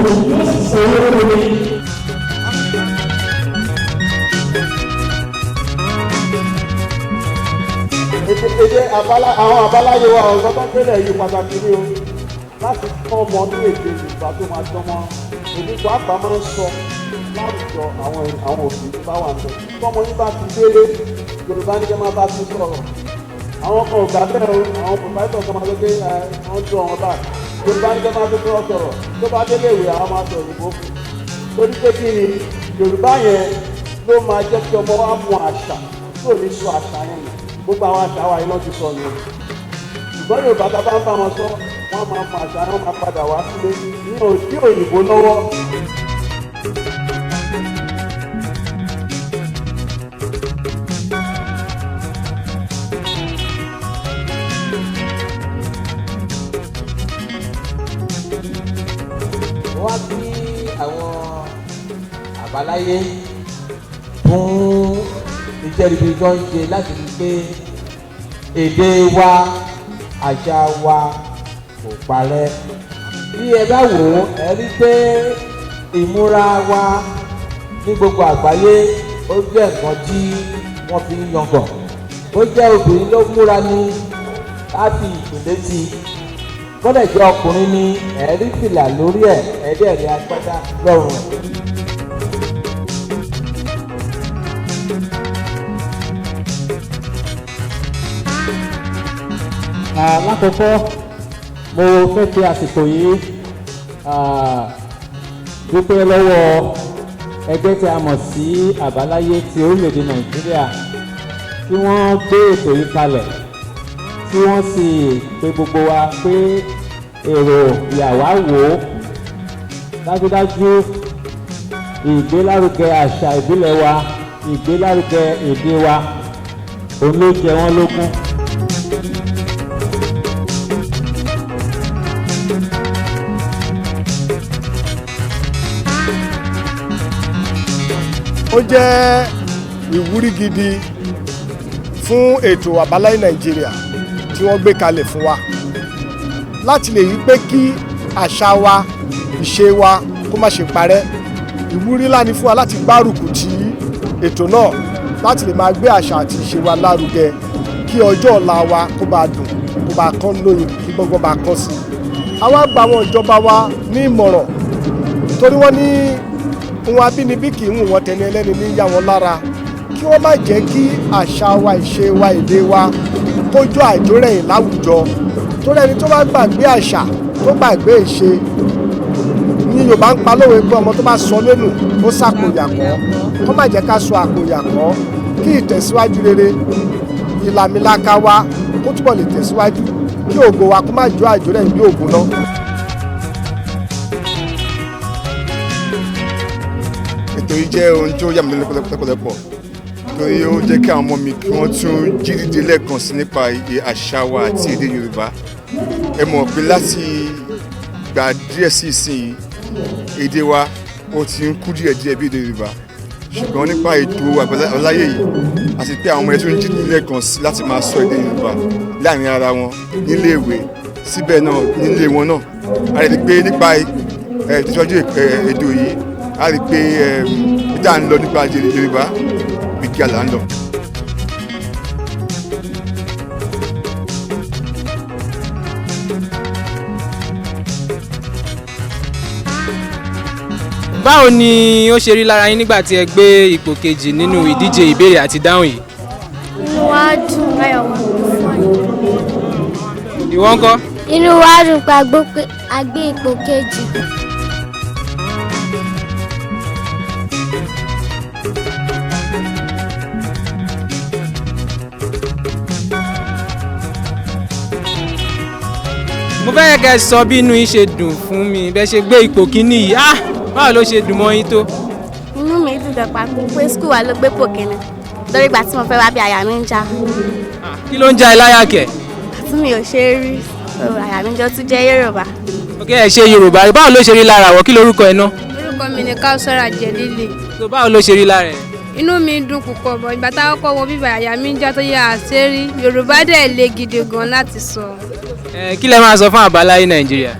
yóò sì san owó lórí. èdè àwọn àbáláyé wa ọ̀sán tó ń tẹ̀lé yìí pàtàkì ní o láti kọ́ ọmọ ní èdè Yorùbá tó máa dánmọ́ èmi tó àgbà máa ń sọ láwùjọ àwọn òbí bá wà ń bẹ̀ tọ́mọ yín bá ti délé Yorùbá ní kẹ́ máa bá ti sọ̀rọ̀ àwọn kan ò gbà bẹ́ẹ̀ o àwọn pòfẹ́sọ̀ kan máa gbé wọ́n dún ọ̀hún báyìí Yorùbá ní kẹ́ máa tó sọ̀rọ̀ tó bá délé ìwé àwọn máa sọ̀rọ̀ ìbò fún torí pé kí ni Yorùbá yẹn ló máa jẹ́ kí ọmọ wa mọ àṣà tó ní sọ àṣà yẹn nù gbogbo àwọn àṣà wa yìí lọ́ ti sọ nù ṣùgbọ́n Yorùbá tá a bá ń bá wọn sọ wọ́n máa mọ àṣà wọn máa padà wá sílé ní òdí òyìnbó lọ́wọ́. wá bí àwọn àbáláyé fún ìjẹ́rìbí tó ń ṣe láti rí pé èdè wa àṣà wa kò parẹ́. bí ẹ bá wò ó ẹ rí pé ìmúra wa ní gbogbo àgbáyé ó jẹ́ nǹkan tí wọ́n fi ń yangàn. ó jẹ́ obìnrin ló múra ní láti ìpìlẹ̀ sí i. gbọ́dọ̀ jẹ́ ọkùnrin ní ẹ̀rí fìlà lórí ẹ̀ ẹ̀ẹ́dẹ̀ẹ̀rẹ̀ agbádá lọ́rùn. lákòókò mo fẹ́ fi àsìkò yìí dúpẹ́ lọ́wọ́ ẹgbẹ́ tí a mọ̀ sí àbáláyé ti orílẹ̀-èdè Nàìjíríà tí wọ́n gbé ètò yìí kalẹ̀ tí wọ́n sì pe gbogbo wa pé èrò ìyàwá wò ó dájúdájú ìgbélárugẹ àṣà ìbílẹ̀ wa ìgbélárugẹ èdè wa òun ló jẹ wọ́n lógún. ó jẹ́ ìwúrí gidi fún ètò àbáláyé Nàìjíríà tí wọ́n gbé kalẹ̀ fún wa láti lè rí pé kí àṣà wa ìṣe wa kó má ṣe parẹ́. ìwúrí ńlá ni fún wa láti gbárùkù ti ètò náà láti lè máa gbé àṣà àti ìṣe wa lárugẹ kí ọjọ́ ọ̀la wa kó bá dùn kó bá kán lóyún kí gbọ́ngbọ́n bá kán sí. àwa gba àwọn ìjọba wa ní ìmọ̀ràn torí wọ́n ní ohun abínibí kì í hùn wọ́n tẹni ẹlẹ́ni ní yá wọn lára kí wọ́n má jẹ́ kí àṣà wa ìṣe wa èdè wa kójú àjórẹ̀yìn láwùjọ torí ẹni tó bá gbàgbé àṣà tó gbàgbé ìṣe ní Yorùbá ń pa lówe pé ọmọ tó bá sọ lẹ́nu ó ṣàkóyàkọ́ kó má jẹ́ ká sọ àkóyàkọ́ kí ìtẹ̀síwájú rere ìlàmìlaka wa kó túbọ̀ lè tẹ̀síwájú kí ògo wa kó má jó àjórẹ̀yìn bí ògùn náà. ètò yìí jẹ́ ohun tó yà mí lọ́pọ̀lọpọ̀ torí ó jẹ́ kí àwọn ọmọ mi kí wọ́n tún jí dìde lẹ́ẹ̀kan sí nípa àṣà wa àti èdè Yorùbá. ẹ mọ̀ pé láti gbà díẹ̀ sí ìsìn èdè wa ó ti ń kú díẹ̀ bí èdè Yorùbá ṣùgbọ́n nípa ètò àbáláyé yìí àti pé àwọn ọmọ ẹ tún jí dìde lẹ́ẹ̀kan sí láti máa sọ èdè Yorùbá láàrin ara wọn nílé ìwé síbẹ̀ náà nílé wọn náà a lè rí pé nípa ìtọ́jú ètò yìí a rí pé ìdá ń lọ nípa Yorùbá bí kí a là ń lọ. báwo ni ó ṣe rí lára yín nígbà tí ẹ gbé ipò kejì nínú ìdíje ìbéèrè àti dáhùn yìí? inú wa dùn láyọ̀ wọn fún ẹ. ìwọ ńkọ́? inú wa dùn pé a gbé ipò kejì. mo fẹ́ kẹ́ sọ bí inú yín ṣe dùn fún mi bẹ́ẹ̀ ṣe gbé ipò kíní yìí báwo ló ṣe dùn mọ́ yín tó? inú mi dùn dọ̀pá pé skul wa ló gbé ipò kíní lórí ìgbà tí mo fẹ́ wá bí àyà mi ń já. kí ló ń já ẹ láyà kẹ̀? tí mi ò ṣe é rí àyà mi jọ tún jẹ́ Yorùbá. ok ẹ ṣe Yorùbá báwo ló ṣe rí lára wọ kí lorúkọ ẹ náà? orúkọ mi ni Káúsárà Jẹ̀lílì. so báwo ló ṣe rí lára ẹ? inú mi dùn púpọ̀ bọ̀ ìgbà táwọn kọ́ wọ bíbá àyà mi ń já tó yẹ àṣírí Yorùbá dẹ̀ le gidi gan láti sọ. kí lẹ máa sọ fún àbáláyé Nàìjíríà?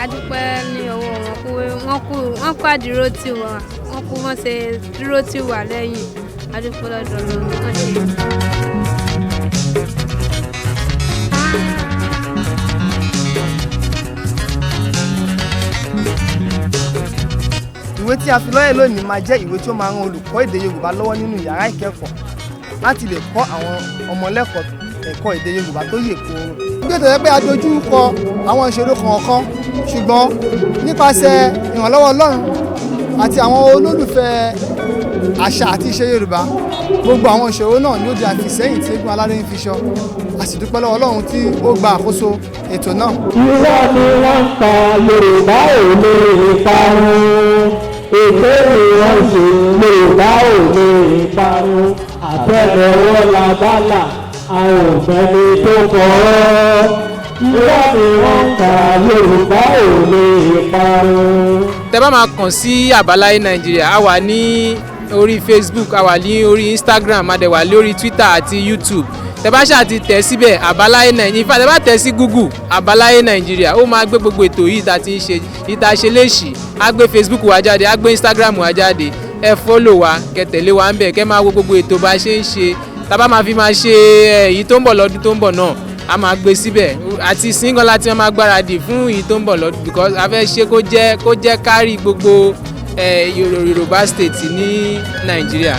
a dúpẹ́ ní ọwọ́ wọn pé wọ́n kú àdúró tì wá wọ́n kú wọ́n ṣe dúró tì wá lẹ́yìn a dúpẹ́ lọ́dọ̀ Ọlọ́run wọ́n ṣe. Ìwé tí a fi lọ́yẹ̀ lónìí máa jẹ́ ìwé tí ó máa ran olùkọ́ èdè Yorùbá lọ́wọ́ nínú yàrá ìkẹ́kọ̀ọ́ láti lè kọ́ àwọn ọmọlẹ́kọ̀ọ́ ẹ̀kọ́ èdè Yorùbá tó yè kooro. Bí ó tẹ̀lé pé a dojú kọ àwọn ìṣòro kọ̀ọ̀kan ṣùgbọ́n nípasẹ̀ ìrànlọ́wọ́ Ọlọ́run àti àwọn olólùfẹ́ àṣà àti ìṣe Yorùbá gbogbo àwọn ìṣòro náà ni ó di àfìsẹ́yìn tí eégún aláré ń fi ṣọ. A sì dúpẹ́ lọ́wọ́ Ọlọ́run tí ó gba àkóso ètò náà. Irọ́ ni wọ́n ń pa Yorùbá ò lè parun. Èké ni wọ́n ṣe Yorùbá ò lè parun. Àtẹ̀lẹ́wọ́ la bálà àwọn òfẹ́ni tó kọ́ ọ́. Irọ́ ni wọ́n ń pa Yorùbá ò lè parun. Tẹ́ bá máa kàn sí Àbáláyé Nàìjíríà a wà ní orí Facebook a wà ní orí Instagram a dẹ̀ wà lórí Twitter àti YouTube. Tẹ́ bá ṣáà ti tẹ̀ síbẹ̀ Àbáláyé Nàìjíríà ìfà tẹ́ bá tẹ̀ sí Google Àbáláyé Nàìjíríà ó máa gbé gbogbo ètò yìí tá a ti ń ṣe ìta ṣe léṣì á gbé Facebook wa jáde á gbé Instagram wa jáde ẹ fọ́lò wa kẹ́ tẹ̀lé wa ń bẹ̀ kẹ́ máa wo gbogbo ètò bá ṣe ń ṣe tá bá máa fi máa ṣe èyí tó ń bọ̀ lọ́dún tó ń bọ̀ náà a máa gbé síbẹ̀ àti single láti máa gbáradì fún èyí tó ń bọ̀ lọ́dún because a fẹ́ ṣe kó jẹ́ kárí gbogbo Yorùbá state ní Nàìjíríà.